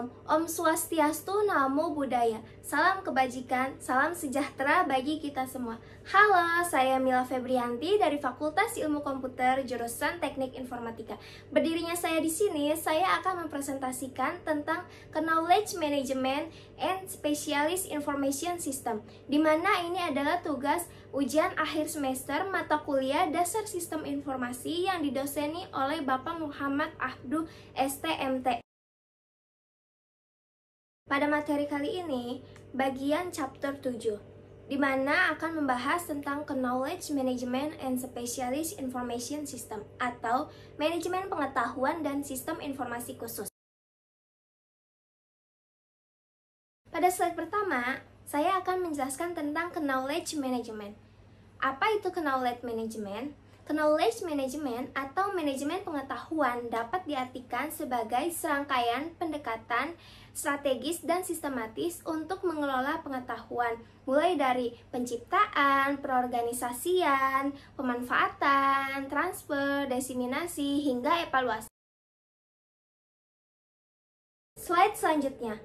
Om Swastiastu, Namo Buddhaya. Salam kebajikan, salam sejahtera bagi kita semua. Halo, saya Mila Febrianti dari Fakultas Ilmu Komputer jurusan Teknik Informatika. Berdirinya saya di sini, saya akan mempresentasikan tentang Knowledge Management and Specialist Information System, di mana ini adalah tugas ujian akhir semester mata kuliah Dasar Sistem Informasi yang didoseni oleh Bapak Muhammad Abduh STMT. Pada materi kali ini, bagian chapter 7, di mana akan membahas tentang Knowledge Management and Specialist Information System, atau manajemen pengetahuan dan sistem informasi khusus. Pada slide pertama, saya akan menjelaskan tentang Knowledge Management. Apa itu Knowledge Management? Knowledge Management atau manajemen pengetahuan dapat diartikan sebagai serangkaian pendekatan strategis dan sistematis untuk mengelola pengetahuan, mulai dari penciptaan, perorganisasian, pemanfaatan, transfer, diseminasi, hingga evaluasi. Slide selanjutnya,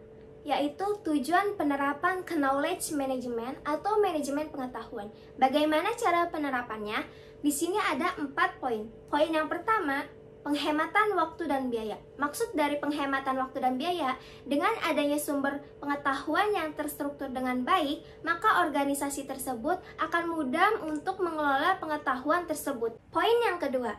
yaitu tujuan penerapan Knowledge Management atau manajemen pengetahuan. Bagaimana cara penerapannya? Di sini ada 4 poin. Poin yang pertama, penghematan waktu dan biaya. Maksud dari penghematan waktu dan biaya, dengan adanya sumber pengetahuan yang terstruktur dengan baik, maka organisasi tersebut akan mudah untuk mengelola pengetahuan tersebut. Poin yang kedua,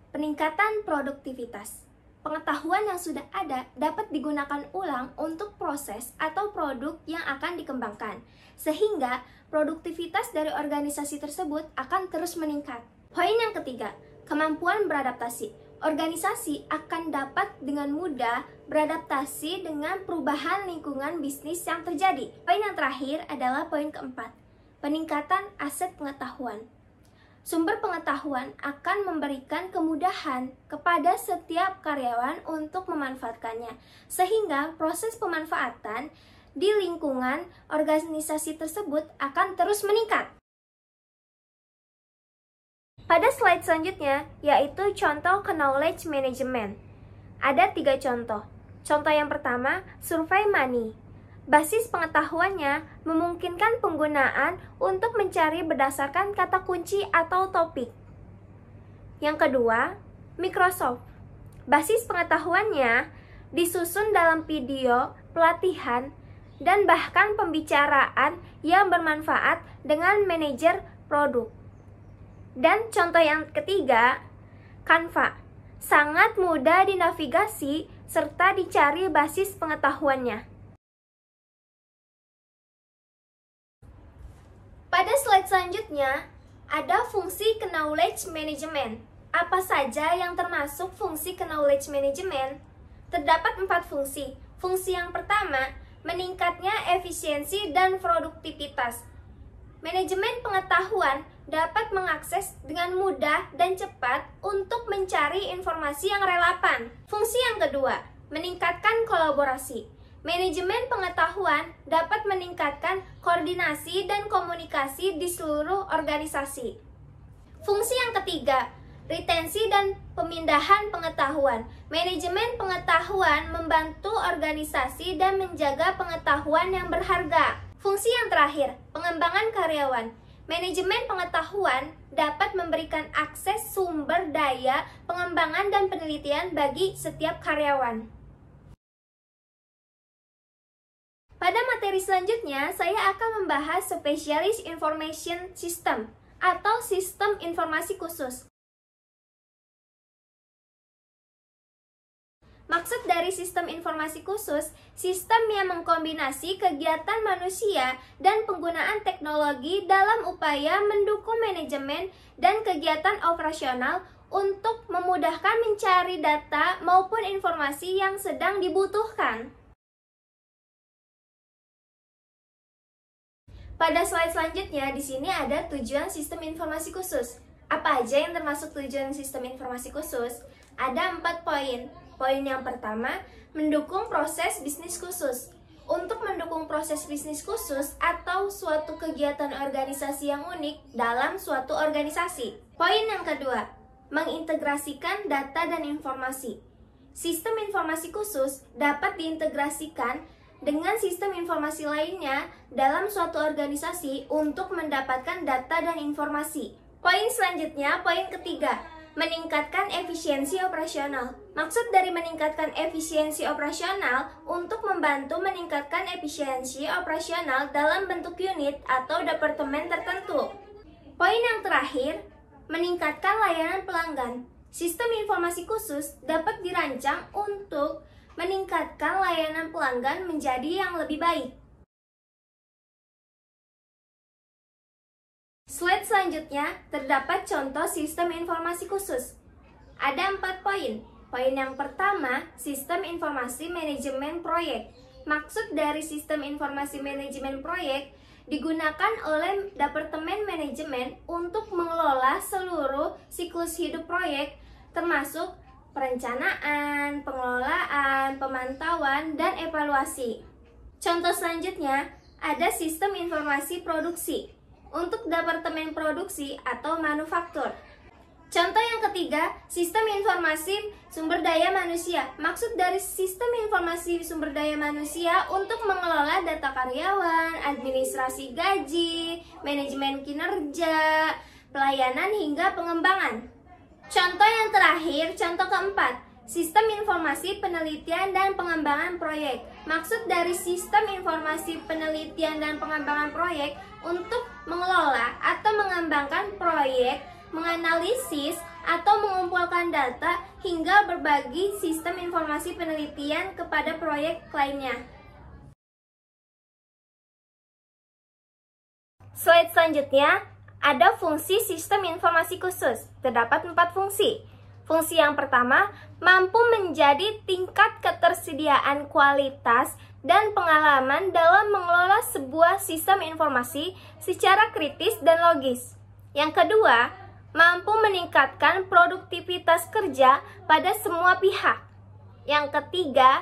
peningkatan produktivitas. Pengetahuan yang sudah ada dapat digunakan ulang untuk proses atau produk yang akan dikembangkan, sehingga produktivitas dari organisasi tersebut akan terus meningkat. Poin yang ketiga, kemampuan beradaptasi. Organisasi akan dapat dengan mudah beradaptasi dengan perubahan lingkungan bisnis yang terjadi. Poin yang terakhir adalah poin keempat, peningkatan aset pengetahuan. Sumber pengetahuan akan memberikan kemudahan kepada setiap karyawan untuk memanfaatkannya, sehingga proses pemanfaatan di lingkungan organisasi tersebut akan terus meningkat. Pada slide selanjutnya, yaitu contoh Knowledge Management. Ada 3 contoh. Contoh yang pertama, Survey Money. Basis pengetahuannya memungkinkan penggunaan untuk mencari berdasarkan kata kunci atau topik. Yang kedua, Microsoft. Basis pengetahuannya disusun dalam video, pelatihan, dan bahkan pembicaraan yang bermanfaat dengan manajer produk. Dan contoh yang ketiga, Canva. Sangat mudah dinavigasi serta dicari basis pengetahuannya. Pada slide selanjutnya, ada fungsi Knowledge Management. Apa saja yang termasuk fungsi Knowledge Management? Terdapat 4 fungsi. Fungsi yang pertama, meningkatnya efisiensi dan produktivitas. Manajemen pengetahuan dapat mengakses dengan mudah dan cepat untuk mencari informasi yang relevan. Fungsi yang kedua, meningkatkan kolaborasi. Manajemen pengetahuan dapat meningkatkan koordinasi dan komunikasi di seluruh organisasi. Fungsi yang ketiga, retensi dan pemindahan pengetahuan. Manajemen pengetahuan membantu organisasi dan menjaga pengetahuan yang berharga. Fungsi yang terakhir, pengembangan karyawan. Manajemen pengetahuan dapat memberikan akses sumber daya, pengembangan dan penelitian bagi setiap karyawan. Pada materi selanjutnya, saya akan membahas Specialist Information System atau sistem informasi khusus. Maksud dari sistem informasi khusus, sistem yang mengkombinasi kegiatan manusia dan penggunaan teknologi dalam upaya mendukung manajemen dan kegiatan operasional untuk memudahkan mencari data maupun informasi yang sedang dibutuhkan. Pada slide selanjutnya, di sini ada tujuan sistem informasi khusus. Apa aja yang termasuk tujuan sistem informasi khusus? Ada 4 poin. Poin yang pertama, mendukung proses bisnis khusus. Untuk mendukung proses bisnis khusus atau suatu kegiatan organisasi yang unik dalam suatu organisasi. Poin yang kedua, mengintegrasikan data dan informasi. sistem informasi khusus dapat diintegrasikan dengan sistem informasi lainnya dalam suatu organisasi untuk mendapatkan data dan informasi. Poin selanjutnya, poin ketiga, meningkatkan efisiensi operasional. Maksud dari meningkatkan efisiensi operasional untuk membantu meningkatkan efisiensi operasional dalam bentuk unit atau departemen tertentu. Poin yang terakhir, meningkatkan layanan pelanggan. Sistem informasi khusus dapat dirancang untuk meningkatkan layanan pelanggan menjadi yang lebih baik. Slide selanjutnya terdapat contoh sistem informasi khusus. Ada 4 poin. Poin yang pertama, sistem informasi manajemen proyek. Maksud dari sistem informasi manajemen proyek digunakan oleh Departemen Manajemen untuk mengelola seluruh siklus hidup proyek, termasuk perencanaan, pengelolaan, pemantauan, dan evaluasi. Contoh selanjutnya, ada sistem informasi produksi untuk Departemen Produksi atau Manufaktur. Contoh yang ketiga, sistem informasi sumber daya manusia. Maksud dari sistem informasi sumber daya manusia untuk mengelola data karyawan, administrasi gaji, manajemen kinerja, pelayanan hingga pengembangan. Contoh yang terakhir, contoh keempat, sistem informasi penelitian dan pengembangan proyek. Maksud dari sistem informasi penelitian dan pengembangan proyek untuk mengelola atau mengembangkan proyek, menganalisis atau mengumpulkan data hingga berbagi sistem informasi penelitian kepada proyek lainnya. Slide selanjutnya, ada fungsi sistem informasi khusus. Terdapat 4 fungsi. Fungsi yang pertama, mampu menjadi tingkat ketersediaan kualitas dan pengalaman dalam mengelola sebuah sistem informasi secara kritis dan logis. Yang kedua, mampu meningkatkan produktivitas kerja pada semua pihak. Yang ketiga,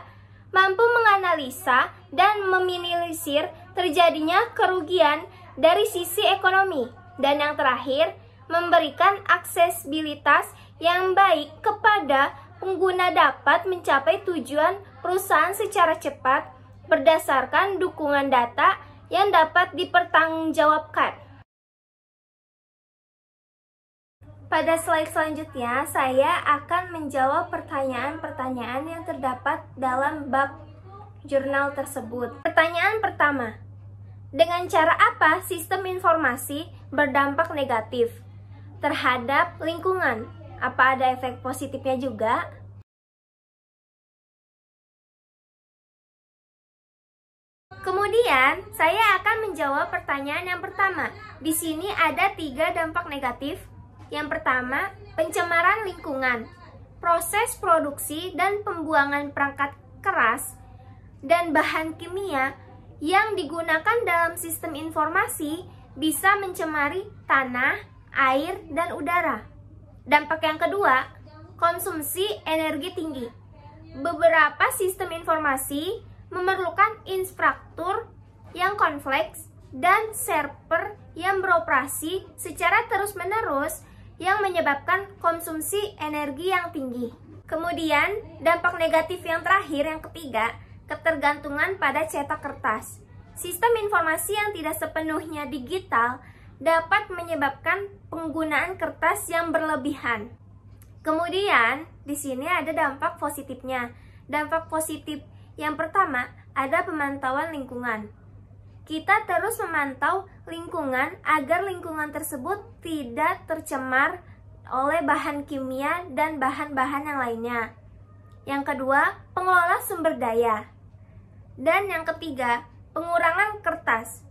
mampu menganalisa dan meminimalisir terjadinya kerugian dari sisi ekonomi. Dan yang terakhir, memberikan aksesibilitas yang baik kepada pengguna dapat mencapai tujuan perusahaan secara cepat berdasarkan dukungan data yang dapat dipertanggungjawabkan. Pada slide selanjutnya, saya akan menjawab pertanyaan-pertanyaan yang terdapat dalam bab jurnal tersebut. Pertanyaan pertama, dengan cara apa sistem informasi berdampak negatif terhadap lingkungan? Apa ada efek positifnya juga? Kemudian, saya akan menjawab pertanyaan yang pertama. Di sini ada 3 dampak negatif. Yang pertama, pencemaran lingkungan. Proses produksi dan pembuangan perangkat keras dan bahan kimia yang digunakan dalam sistem informasi bisa mencemari tanah, air, dan udara. Dampak yang kedua, konsumsi energi tinggi. Beberapa sistem informasi memerlukan infrastruktur yang kompleks dan server yang beroperasi secara terus-menerus yang menyebabkan konsumsi energi yang tinggi. Kemudian, dampak negatif yang terakhir, yang ketiga, ketergantungan pada cetak kertas. Sistem informasi yang tidak sepenuhnya digital dapat menyebabkan penggunaan kertas yang berlebihan. Kemudian, di sini ada dampak positifnya. Dampak positif yang pertama, ada pemantauan lingkungan. Kita terus memantau lingkungan agar lingkungan tersebut tidak tercemar oleh bahan kimia dan bahan-bahan yang lainnya. Yang kedua, pengelola sumber daya. Dan yang ketiga, pengurangan kertas.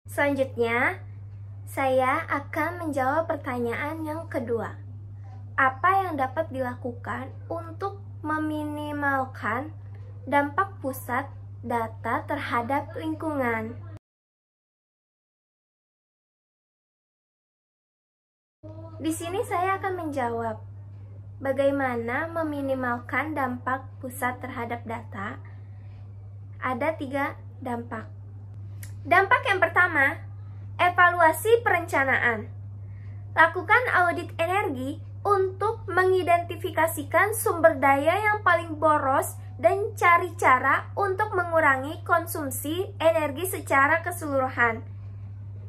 Selanjutnya, saya akan menjawab pertanyaan yang kedua. Apa yang dapat dilakukan untuk meminimalkan dampak pusat data terhadap lingkungan? Di sini saya akan menjawab bagaimana meminimalkan dampak pusat terhadap data. Ada 3 dampak. Dampak yang pertama, evaluasi perencanaan. Lakukan audit energi untuk mengidentifikasikan sumber daya yang paling boros dan cari cara untuk mengurangi konsumsi energi secara keseluruhan.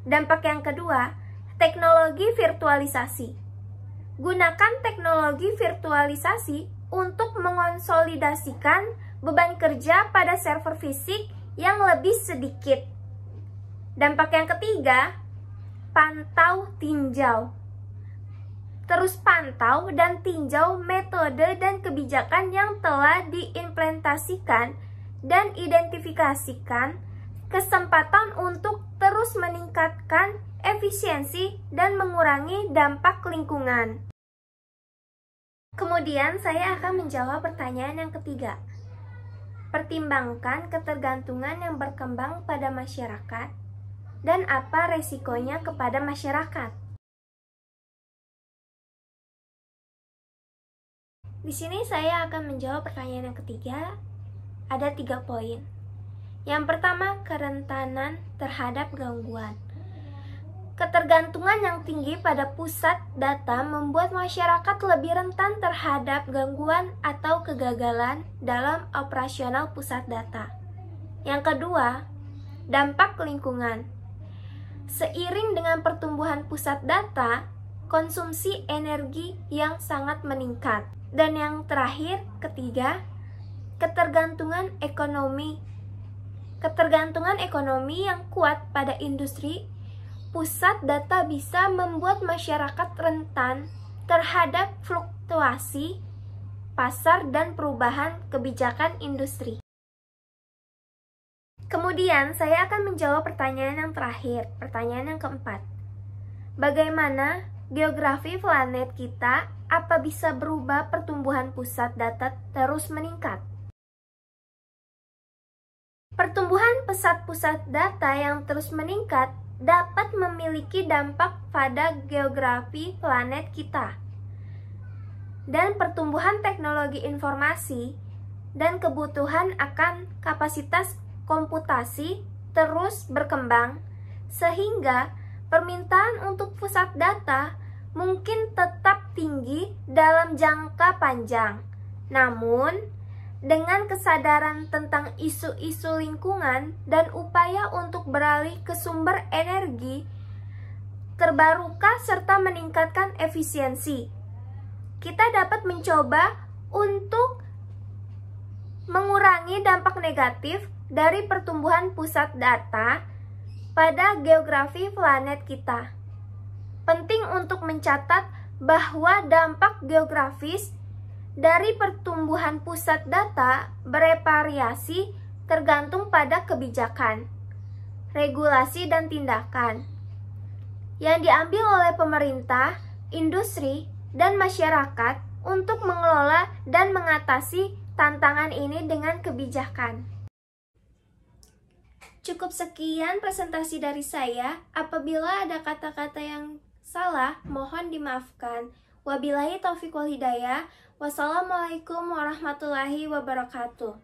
Dampak yang kedua, teknologi virtualisasi. Gunakan teknologi virtualisasi untuk mengonsolidasikan beban kerja pada server fisik yang lebih sedikit. Dampak yang ketiga, pantau tinjau. Terus pantau dan tinjau metode dan kebijakan yang telah diimplementasikan dan identifikasikan kesempatan untuk terus meningkatkan efisiensi dan mengurangi dampak lingkungan. Kemudian saya akan menjawab pertanyaan yang ketiga. Pertimbangkan ketergantungan yang berkembang pada masyarakat dan apa resikonya kepada masyarakat. Di sini saya akan menjawab pertanyaan yang ketiga. Ada 3 poin. Yang pertama, kerentanan terhadap gangguan. Ketergantungan yang tinggi pada pusat data membuat masyarakat lebih rentan terhadap gangguan atau kegagalan dalam operasional pusat data. Yang kedua, dampak lingkungan. Seiring dengan pertumbuhan pusat data, konsumsi energi yang sangat meningkat. Dan yang terakhir, ketiga, ketergantungan ekonomi. Ketergantungan ekonomi yang kuat pada industri pusat data bisa membuat masyarakat rentan terhadap fluktuasi pasar dan perubahan kebijakan industri. Kemudian saya akan menjawab pertanyaan yang terakhir, pertanyaan yang keempat. Bagaimana geografi planet kita apa bisa berubah pertumbuhan pusat data terus meningkat? Pertumbuhan pusat-pusat data yang terus meningkat dapat memiliki dampak pada geografi planet kita. Dan pertumbuhan teknologi informasi dan kebutuhan akan kapasitas komputasi terus berkembang, sehingga permintaan untuk pusat data mungkin tetap tinggi dalam jangka panjang. Namun, dengan kesadaran tentang isu-isu lingkungan dan upaya untuk beralih ke sumber energi terbarukan serta meningkatkan efisiensi, kita dapat mencoba untuk mengurangi dampak negatif dari pertumbuhan pusat data pada geografi planet kita. Penting untuk mencatat bahwa dampak geografis dari pertumbuhan pusat data bervariasi tergantung pada kebijakan, regulasi, dan tindakan yang diambil oleh pemerintah, industri, dan masyarakat untuk mengelola dan mengatasi tantangan ini dengan kebijakan. Cukup sekian presentasi dari saya. Apabila ada kata-kata yang salah, mohon dimaafkan. Wabillahi taufiq wal hidayah. Wassalamualaikum warahmatullahi wabarakatuh.